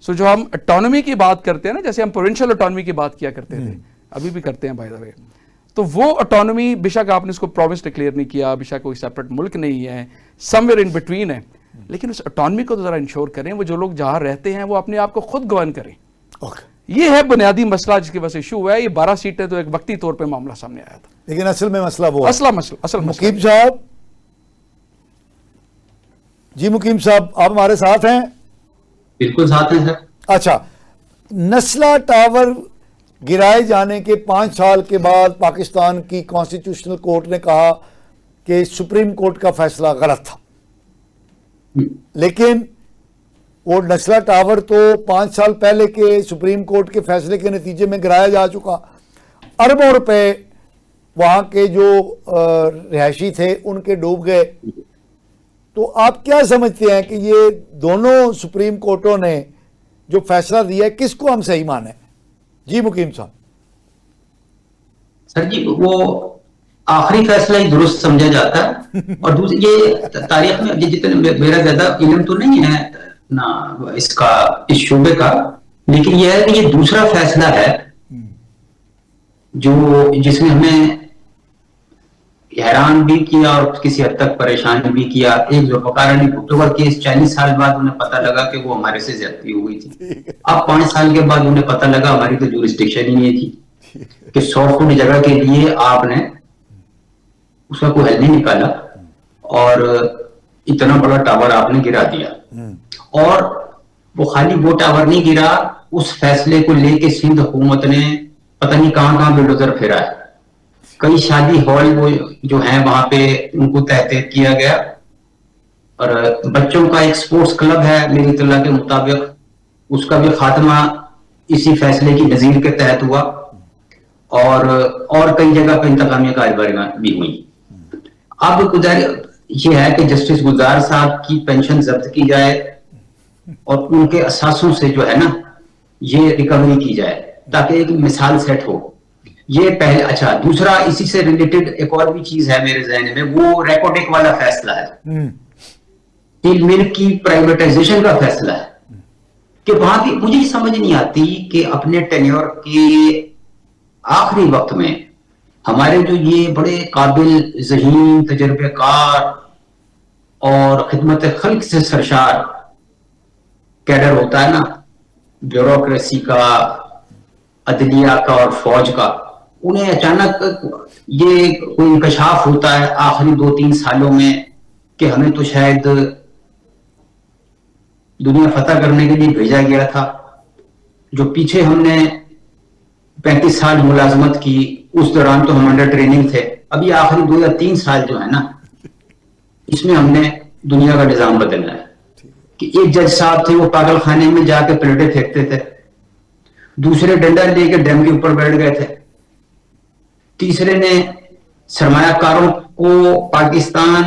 سو جو ہم اٹانومی کی بات کرتے ہیں نا، جیسے ہم پروونشل اٹانومی کی بات کیا کرتے تھے، ابھی بھی کرتے ہیں بائی دا وے، تو وہ اٹانومی بے شک آپ نے اس کو پروونس ڈکلیئر نہیں کیا، بے شک کوئی سیپریٹ ملک نہیں ہے، سم ویئر ان بٹوین ہے، لیکن اس اٹانومی کو تو ذرا انشور کریں. وہ جو لوگ جہاں رہتے ہیں وہ اپنے آپ کو خود گورن کریں. یہ ہے بنیادی مسئلہ جس کی وجہ سے ایشو ہوا ہے. یہ 12 سیٹیں تو ایک وقتی طور پہ معاملہ سامنے آیا تھا, لیکن اصل میں مسئلہ وہ ہے. اصل مقیم صاحب, جی مقیم صاحب آپ ہمارے ساتھ ہیں؟ بالکل ساتھ ہیں سر. اچھا, نسلا ٹاور گرائے جانے کے 5 سال کے بعد پاکستان کی کانسٹیٹیوشنل کورٹ نے کہا کہ سپریم کورٹ کا فیصلہ غلط تھا, لیکن وہ نسلا ٹاور تو 5 سال پہلے کے سپریم کورٹ کے فیصلے کے نتیجے میں گرایا جا چکا. اربوں روپے وہاں کے جو رہائشی تھے ان کے ڈوب گئے. تو آپ کیا سمجھتے ہیں کہ یہ دونوں سپریم کورٹوں نے جو فیصلہ دیا ہے کس کو ہم صحیح مانیں؟ جی مقیم صاحب. سر جی وہ آخری فیصلہ ہی درست سمجھا جاتا ہے, اور دوسری یہ تاریخ میں جتنے میرا زیادہ علم تو نہیں ہے نا اس کا, اس شعبے کا, لیکن یہ ہے کہ یہ دوسرا فیصلہ ہے جو جس میں ہمیں حیران بھی کیا اور کسی حد تک پریشان بھی کیا. ایک ذوالفقار علی بھٹو کا کیس 40 سال بعد انہیں پتہ لگا کہ وہ ہمارے سے زیادتی ہو گئی تھی. اب 5 سال کے بعد انہیں پتہ لگا ہماری تو جورسڈکشن ہی نہیں تھی کہ 100 فٹ جگہ کے لیے آپ نے اس کا کوئی حل نہیں نکالا اور اتنا بڑا ٹاور آپ نے گرا دیا. اور وہ خالی وہ ٹاور نہیں گرا, اس فیصلے کو لے کے سندھ حکومت نے پتہ نہیں کہاں کہاں بلڈوزر پھیرا ہے. کئی شادی ہال وہ جو ہیں وہاں پہ ان کو تحقیق کیا گیا, اور بچوں کا ایک سپورٹس کلب ہے میری اطلاع کے مطابق, اس کا بھی خاتمہ اسی فیصلے کی نظیر کے تحت ہوا, اور کئی جگہ پہ انتقامیہ کارروائیاں بھی ہوئی. اب یہ ہے کہ جسٹس گلزار صاحب کی پینشن ضبط کی جائے اور ان کے اثاثوں سے جو ہے نا یہ ریکوری کی جائے تاکہ ایک مثال سیٹ ہو. یہ پہلے. اچھا, دوسرا اسی سے ریلیٹڈ ایک اور بھی چیز ہے میرے ذہن میں, وہ ریکوٹیک والا فیصلہ ہے, اسٹیل مل کی پرائیویٹائزیشن کا فیصلہ ہے کہ وہاں کی مجھے سمجھ نہیں آتی کہ اپنے ٹینیور کے آخری وقت میں ہمارے جو یہ بڑے قابل ذہین تجربہ کار اور خدمت خلق سے سرشار کیڈر ہوتا ہے نا, بیوروکریسی کا, عدلیہ کا اور فوج کا, انہیں اچانک یہ کوئی انکشاف ہوتا ہے آخری 2-3 سالوں میں کہ ہمیں تو شاید دنیا فتح کرنے کے لیے بھیجا گیا تھا. جو پیچھے ہم نے 35 سال ملازمت کی اس دوران تو ہم انڈر ٹریننگ تھے, ابھی آخری 2 یا 3 سال جو ہے نا اس میں ہم نے دنیا کا نظام بدلنا ہے. کہ ایک جج صاحب تھے وہ پاگل خانے میں جا کے پلیٹیں پھینکتے تھے, دوسرے ڈنڈا لے کے ڈیم کے اوپر بیٹھ گئے تھے, تیسرے نے سرمایہ کاروں کو پاکستان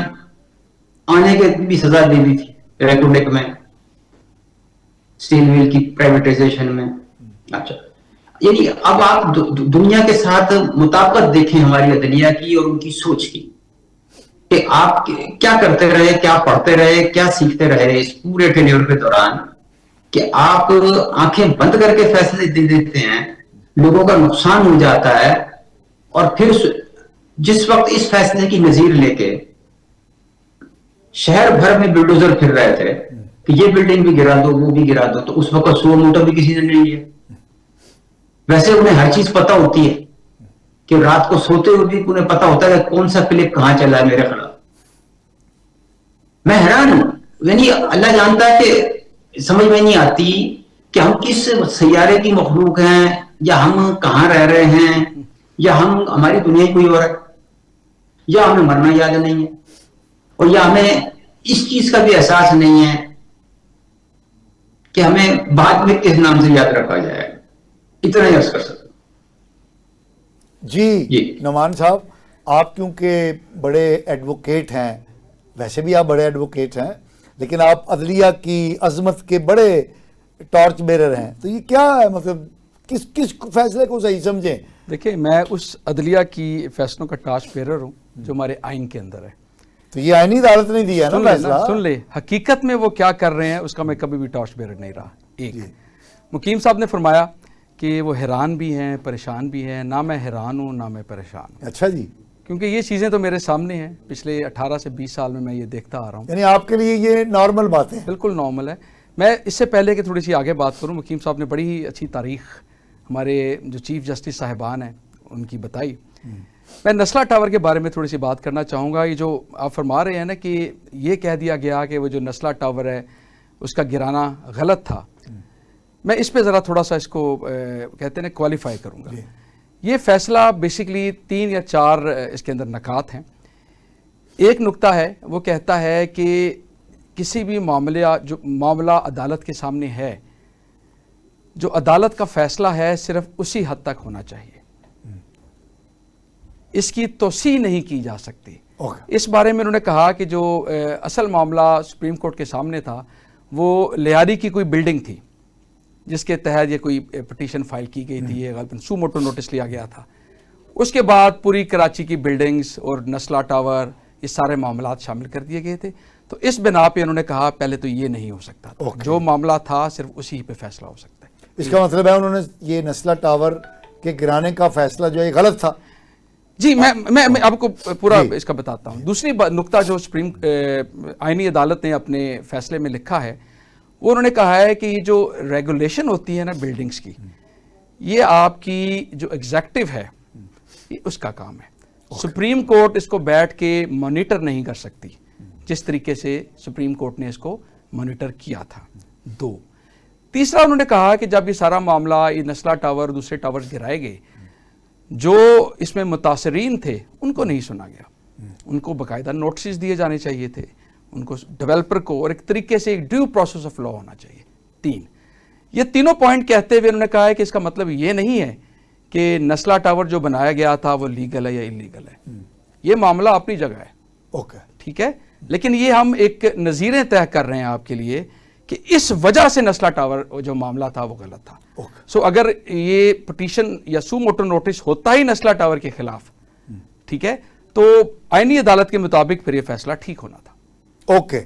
آنے کے بھی سزا دے دی تھی ریکوڈیک میں, اسٹیل مل کی پرائیویٹائزیشن میں. اچھا, یعنی اب آپ دنیا کے ساتھ مطابقت دیکھیں ہماری عدلیہ کی اور ان کی سوچ کی کہ آپ کیا کرتے رہے, کیا پڑھتے رہے, کیا سیکھتے رہے اس پورے ٹینیور کے دوران کہ آپ آنکھیں بند کر کے فیصلے دے دیتے ہیں, لوگوں کا نقصان ہو جاتا ہے, اور پھر جس وقت اس فیصلے کی نظیر لے کے شہر بھر میں بلڈوزر پھر رہے تھے کہ یہ بلڈنگ بھی گرا دو, وہ بھی گرا دو, تو اس وقت سو موٹا بھی کسی نے نہیں لیا. ویسے انہیں ہر چیز پتا ہوتی ہے کہ رات کو سوتے ہوئے بھی انہیں پتا ہوتا ہے کہ کون سا کلپ کہاں چلا ہے میرے خلاف. میں حیران ہوں, یعنی اللہ جانتا ہے کہ سمجھ میں نہیں آتی کہ ہم کس سیارے کی مخلوق ہیں, یا ہم کہاں رہ رہے ہیں, یا ہماری دنیا کوئی اور ہے, یا ہمیں مرنا یاد نہیں ہے, اور یا ہمیں اس چیز کا بھی احساس نہیں ہے کہ ہمیں بعد میں کس نام سے یاد رکھا جائے. اتنا ہی عرض کر سکتا ہوں. جی نعمان صاحب, آپ کیونکہ بڑے ایڈوکیٹ ہیں, ویسے بھی آپ بڑے ایڈوکیٹ ہیں, لیکن آپ عدلیہ کی عظمت کے بڑے ٹارچ بیرر ہیں, تو یہ کیا ہے, مطلب کس فیصلے کو صحیح سمجھیں؟ دیکھیں, میں اس عدلیہ کی فیصلوں کا ٹارچ بیرر ہوں جو ہمارے آئین کے اندر ہے. تو یہ آئینی عدالت نے دیا نا فیصلہ. سن لے, حقیقت میں وہ کیا کر رہے ہیں اس کا میں کبھی بھی ٹارچ بیرر نہیں رہا. ایک مقیم صاحب نے فرمایا کہ وہ حیران بھی ہیں, پریشان بھی ہیں. نہ میں حیران ہوں نہ میں پریشان ہوں. اچھا جی, کیونکہ یہ چیزیں تو میرے سامنے ہیں, پچھلے 18 سے 20 سال میں یہ دیکھتا آ رہا ہوں. یعنی آپ کے لیے یہ نارمل بات ہے؟ بالکل نارمل ہے. میں اس سے پہلے کہ تھوڑی سی آگے بات کروں, مقیم صاحب نے بڑی ہی اچھی تاریخ ہمارے جو چیف جسٹس صاحبان ہیں ان کی بتائی. میں نسلا ٹاور کے بارے میں تھوڑی سی بات کرنا چاہوں گا. یہ جو آپ فرما رہے ہیں نا کہ یہ کہہ دیا گیا کہ وہ جو نسلا ٹاور ہے اس کا گرانا غلط تھا, میں اس پہ ذرا تھوڑا سا اس کو کہتے ہیں کوالیفائی کروں گا. یہ فیصلہ بیسیکلی 3 یا 4 اس کے اندر نکات ہیں. ایک نقطہ ہے وہ کہتا ہے کہ کسی بھی معاملہ عدالت کے سامنے ہے, جو عدالت کا فیصلہ ہے صرف اسی حد تک ہونا چاہیے, اس کی توسیع نہیں کی جا سکتی. اس بارے میں انہوں نے کہا کہ جو اصل معاملہ سپریم کورٹ کے سامنے تھا وہ لیاری کی کوئی بلڈنگ تھی جس کے تحت یہ کوئی پٹیشن فائل کی گئی تھی, یہ غالباً سو موٹو نوٹس لیا گیا تھا. اس کے بعد پوری کراچی کی بلڈنگز اور نسلا ٹاور یہ سارے معاملات شامل کر دیے گئے تھے. تو اس بنا پہ انہوں نے کہا پہلے تو یہ نہیں ہو سکتا تھا, جو معاملہ تھا صرف اسی پہ فیصلہ ہو سکتا ہے. اس کا مطلب ہے انہوں نے یہ نسلا ٹاور کے گرانے کا فیصلہ جو ہے غلط تھا. جی میں آپ کو پورا اس کا بتاتا ہوں. دوسری نقطہ جو سپریم آئینی عدالت نے اپنے فیصلے میں لکھا ہے وہ انہوں نے کہا ہے کہ یہ جو ریگولیشن ہوتی ہے نا بلڈنگز کی, یہ آپ کی جو ایگزیکٹو ہے اس کا کام ہے. سپریم کورٹ اس کو بیٹھ کے مانیٹر نہیں کر سکتی جس طریقے سے سپریم کورٹ نے اس کو مانیٹر کیا تھا. 2, تیسرا انہوں نے کہا کہ جب یہ سارا معاملہ یہ نسلا ٹاور دوسرے ٹاورز گرائے گئے, جو اس میں متاثرین تھے ان کو نہیں سنا گیا, ان کو باقاعدہ نوٹسز دیے جانے چاہیے تھے, ان کو ڈیولپر کو, اور ایک طریقے سے ایک ڈیو پروسیس آف لا ہونا چاہیے. 3, یہ تینوں پوائنٹ کہتے ہوئے انہوں نے کہا ہے کہ اس کا مطلب یہ نہیں ہے کہ نسلا ٹاور جو بنایا گیا تھا وہ لیگل ہے یا انلیگل ہے. یہ معاملہ اپنی جگہ ہے, ٹھیک ہے, لیکن یہ ہم ایک نظیریں طے کر رہے ہیں آپ کے لیے کہ اس وجہ سے نسلا ٹاور جو معاملہ تھا وہ غلط تھا. سو اگر یہ پٹیشن یا سو موٹو نوٹس ہوتا ہی نسلا ٹاور کے خلاف, ٹھیک ہے, تو آئینی عدالت کے مطابق پھر یہ فیصلہ ٹھیک ہونا تھا.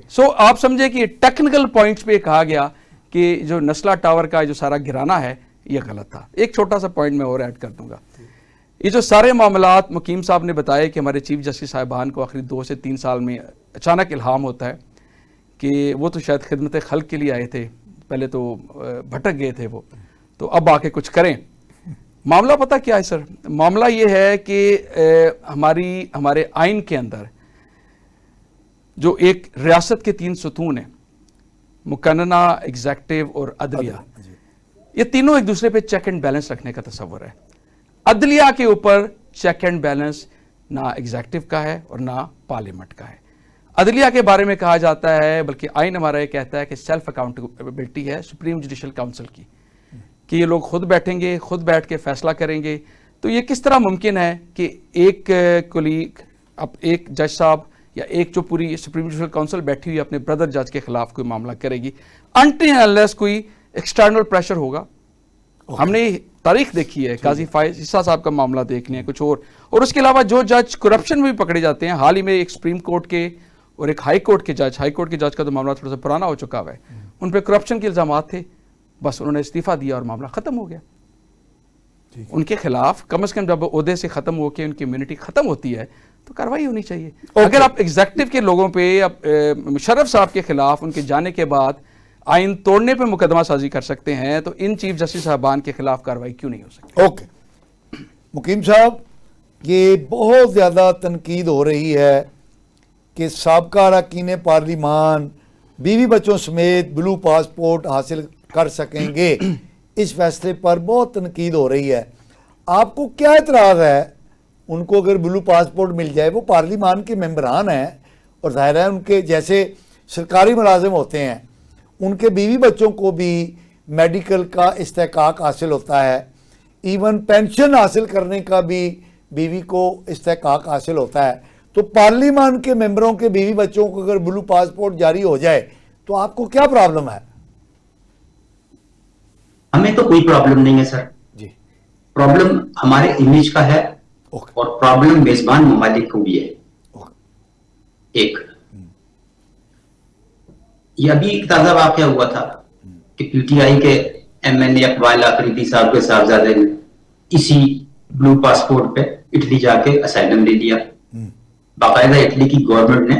سو آپ سمجھے کہ ٹیکنیکل پوائنٹس پہ کہا گیا کہ جو نسلا ٹاور کا جو سارا گرانا ہے یہ غلط تھا. ایک چھوٹا سا پوائنٹ میں اور ایڈ کر دوں گا. یہ جو سارے معاملات مقیم صاحب نے بتائے کہ ہمارے چیف جسٹس صاحبان کو آخری 2 سے 3 سال میں اچانک الہام ہوتا ہے کہ وہ تو شاید خدمت خلق کے لیے آئے تھے, پہلے تو بھٹک گئے تھے وہ, تو اب آ کے کچھ کریں. معاملہ پتہ کیا ہے سر؟ معاملہ یہ ہے کہ ہمارے آئین کے اندر جو ایک ریاست کے 3 ستون ہیں, مقننہ, ایگزیکٹو اور عدلیہ, یہ تینوں ایک دوسرے پہ چیک اینڈ بیلنس رکھنے کا تصور ہے. عدلیہ کے اوپر چیک اینڈ بیلنس نہ ایگزیکٹو کا ہے اور نہ پارلیمنٹ کا ہے. عدلیہ کے بارے میں کہا جاتا ہے, بلکہ آئین ہمارا یہ کہتا ہے کہ سیلف اکاؤنٹیبلٹی ہے سپریم جوڈیشل کاؤنسل کی, کہ یہ لوگ خود بیٹھیں گے, خود بیٹھ کے فیصلہ کریں گے. تو یہ کس طرح ممکن ہے کہ ایک کولیگ, ایک جج صاحب یا ایک جو پوری سپریم جوڈیشل کاؤنسل بیٹھی ہوئی اپنے بردر جج کے خلاف کوئی معاملہ کرے گی انٹل انلیس کوئی ایکسٹرنل پریشر ہوگا. ہم نے تاریخ دیکھی ہے, قاضی فائز عیسیٰ صاحب کا معاملہ دیکھ لیں, کچھ اور اس کے علاوہ جو جج کرپشن میں بھی پکڑے جاتے ہیں. حال ہی میں ایک سپریم کورٹ کے اور ایک ہائی کورٹ کے جج کا تو معاملہ تھوڑا سا پرانا ہو چکا ہے, ان پہ کرپشن کے الزامات تھے, بس انہوں نے استعفیٰ دیا اور معاملہ ختم ہو گیا. ان کے خلاف کم از کم جب عہدے سے ختم ہو کے ان کی امیونٹی ختم ہوتی ہے تو کارروائی ہونی چاہیے. اگر آپ ایگزیکٹو کے لوگوں پہ, مشرف صاحب کے خلاف ان کے جانے کے بعد آئین توڑنے پہ مقدمہ سازی کر سکتے ہیں, تو ان چیف جسٹس صاحبان کے خلاف کارروائی کیوں نہیں ہو سکتی؟ مقیم صاحب, یہ بہت زیادہ تنقید ہو رہی ہے کہ سابقہ اراکین پارلیمان بیوی بچوں سمیت بلو پاسپورٹ حاصل کر سکیں گے. اس فیصلے پر بہت تنقید ہو رہی ہے, آپ کو کیا اعتراض ہے؟ ان کو اگر بلو پاسپورٹ مل جائے, وہ پارلیمان کے ممبران ہیں اور ظاہر ہے ان کے جیسے سرکاری ملازم ہوتے ہیں, ان کے بیوی بچوں کو بھی میڈیکل کا استحقاق حاصل ہوتا ہے, ایون پینشن حاصل کرنے کا بھی بیوی کو استحقاق حاصل ہوتا ہے. تو پارلیمان کے ممبروں کے بیوی بچوں کو اگر بلو پاسپورٹ جاری ہو جائے تو آپ کو کیا پرابلم ہے؟ ہمیں تو کوئی پرابلم نہیں ہے سر. جی, پرابلم ہمارے امیج کا ہے اور پرابلم میزبان ممالک کو بھی ہے. ایک یہ ابھی ایک تازہ واقعہ ہوا تھا کہ پی ٹی آئی کے ایم این اے اقبال آفریدی صاحب کے صاحبزادے نے اسی بلو پاسپورٹ پہ اٹلی جا کے اسائلم لے لیا. باقاعدہ اٹلی کی گورنمنٹ نے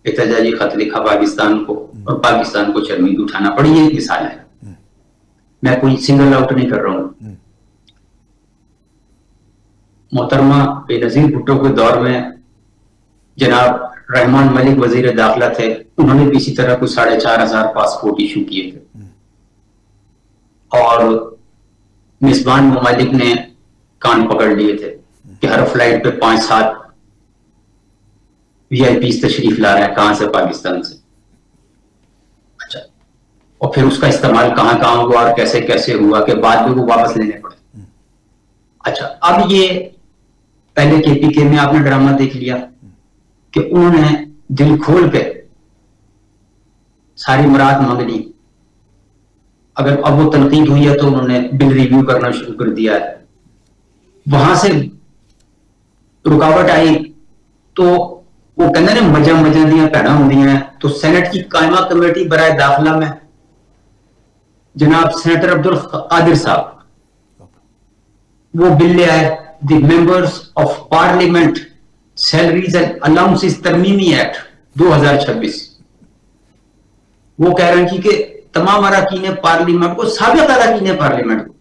احتجاجی خط لکھا پاکستان کو اور پاکستان کو شرمندہ اٹھانا پڑی. یہ ایک مثال ہے, میں کوئی سنگل آؤٹ نہیں کر رہا ہوں. محترمہ بے نظیر بھٹو کے دور میں جناب رحمان ملک وزیر داخلہ تھے, انہوں نے بھی اسی طرح کوئی 4,500 پاسپورٹ ایشو کیے تھے, اور میزبان ممالک نے کان پکڑ لیے تھے کہ ہر فلائٹ پہ 5-7 VIP تشریف لا رہے ہیں, کہاں سے؟ پاکستان سے. اچھا, اور پھر اس کا استعمال کہاں کہاں ہوا اور کیسے کیسے ہوا کہ بعد میں وہ واپس لینے پڑے. اچھا, اب یہ پہلے KPK میں آپ نے ڈرامہ دیکھ لیا کہ انہوں نے دل کھول کے ساری مراد مانگ لی. اگر اب وہ تنقید ہوئی ہے تو انہوں نے بل ریویو کرنا شروع کر دیا ہے. وہاں سے رکاوٹ آئی تو وہ کہتے ہیں مجہ دیا پیڑا ہوں. تو سینٹ کی قائمہ کمیٹی برائے داخلہ میں جناب سینیٹر عبدالقادر صاحب وہ بل لے آئے, the members of parliament salaries and allowances ترمیمی ایکٹ 2026. وہ کہہ رہے ہیں کہ تمام اراکین پارلیمنٹ کو, سابق اراکین پارلیمنٹ کو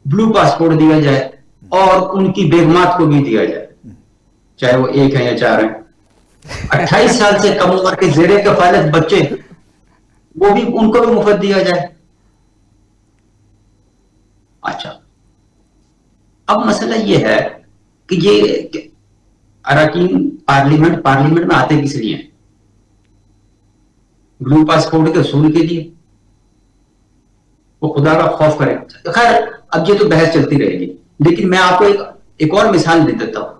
بلو پاسپورٹ دیا جائے اور ان کی بیگمات کو بھی دیا جائے, چاہے وہ 1 ہیں یا 4 ہیں. 28 سال سے کم عمر کے زیر کفالت بچے, وہ بھی ان کو بھی مفت دیا جائے. اچھا, اب مسئلہ یہ ہے کہ یہ اراکین پارلیمنٹ میں آتے کس لیے ہیں؟ بلو پاسپورٹ کے اصول کے لیے. وہ خدا کا خوف کرے. خیر, اب یہ تو بحث چلتی رہے گی, لیکن میں آپ کو ایک اور مثال دے دیتا ہوں.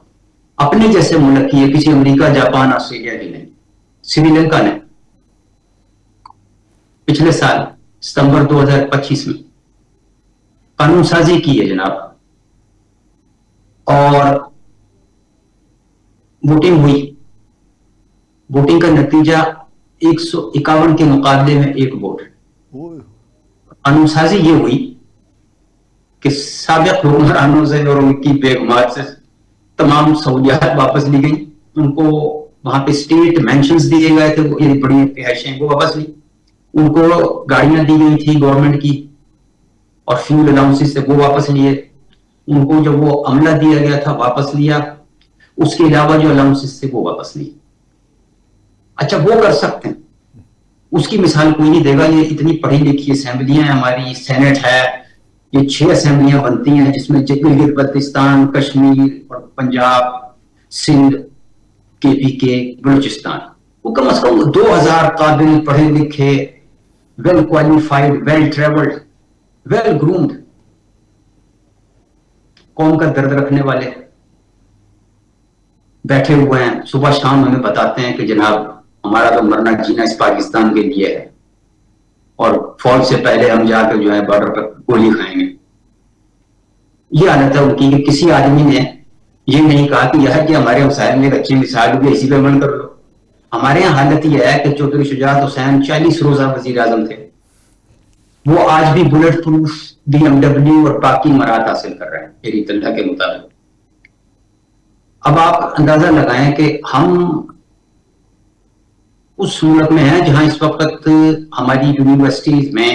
اپنے جیسے ملک کی ہے, کسی امریکہ, جاپان, آسٹریلیا کی نہیں, سری لنکا نے پچھلے سال ستمبر 2025 میں قانون سازی کی ہے جناب, اور ووٹنگ ہوئی. ووٹنگ کا نتیجہ 151 کے مقابلے میں 1 ووٹ. قانون سازی یہ ہوئی کہ سابق حکمرانوں سے اور ان کی بیگمات سے تمام سہولیات واپس لی گئی. ان کو وہاں پہ اسٹیٹ مینشنز دیے گئے تھے, یہ بڑی رہائشیں وہ واپس لی. ان کو گاڑیاں دی گئی تھی گورنمنٹ کی اور فیول الاؤنسز سے وہ واپس لیے. ان کو جب وہ عملہ دیا گیا تھا واپس لیا. اس کے علاوہ جو الاؤنسز تھے وہ واپس لیے. اچھا, وہ کر سکتے ہیں, اس کی مثال کوئی نہیں دے گا. یہ اتنی پڑھی لکھی اسمبلیاں ہیں ہماری, سینٹ ہے, یہ 6 اسمبلیاں بنتی ہیں جس میں گلگت بلتستان, کشمیر اور پنجاب, سندھ, KPK, بلوچستان. وہ کم از کم 2000 قابل, پڑھے لکھے, well qualified, well travelled, well groomed, قوم کا درد رکھنے والے بیٹھے ہوئے ہیں. صبح شام ہمیں بتاتے ہیں کہ جناب ہمارا تو مرنا جینا اس پاکستان کے لیے ہے, اور فوج سے پہلے ہم جا کے جو ہے بارڈر پر گولی کھائیں گے. یہ حالت ہے ان کی کہ کسی آدمی نے یہ نہیں کہا کہ یہ ہمارے مسائل میں ایک اچھی مثال ہوگی, اسی پہ عمل کر لو. ہمارے یہاں حالت یہ ہے کہ چودھری شجاعت حسین 40 روزہ وزیر اعظم تھے, وہ آج بھی بلٹ پروف BMW اور باقی مراد حاصل کر رہے ہیں میری اطلاع کے مطابق. اب آپ اندازہ لگائیں کہ ہم اس ملک میں ہیں جہاں اس وقت ہماری یونیورسٹیز میں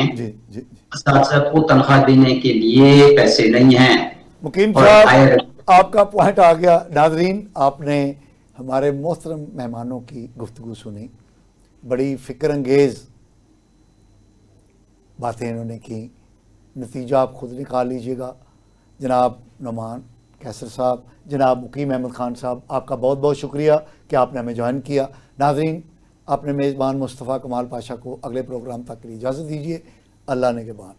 اساتذہ کو تنخواہ دینے کے لیے پیسے نہیں ہیں. مقیم صاحب, آپ کا پوائنٹ آ گیا. ناظرین, آپ نے ہمارے محترم مہمانوں کی گفتگو سنی, بڑی فکر انگیز باتیں انہوں نے کی. نتیجہ آپ خود نکال لیجئے گا. جناب نعمان قیصر صاحب, جناب مقیم احمد خان صاحب, آپ کا بہت بہت شکریہ کہ آپ نے ہمیں جوائن کیا. ناظرین, اپنے میزبان مصطفیٰ کمال پاشا کو اگلے پروگرام تک کے لیے اجازت دیجیے. اللہ نگہبان.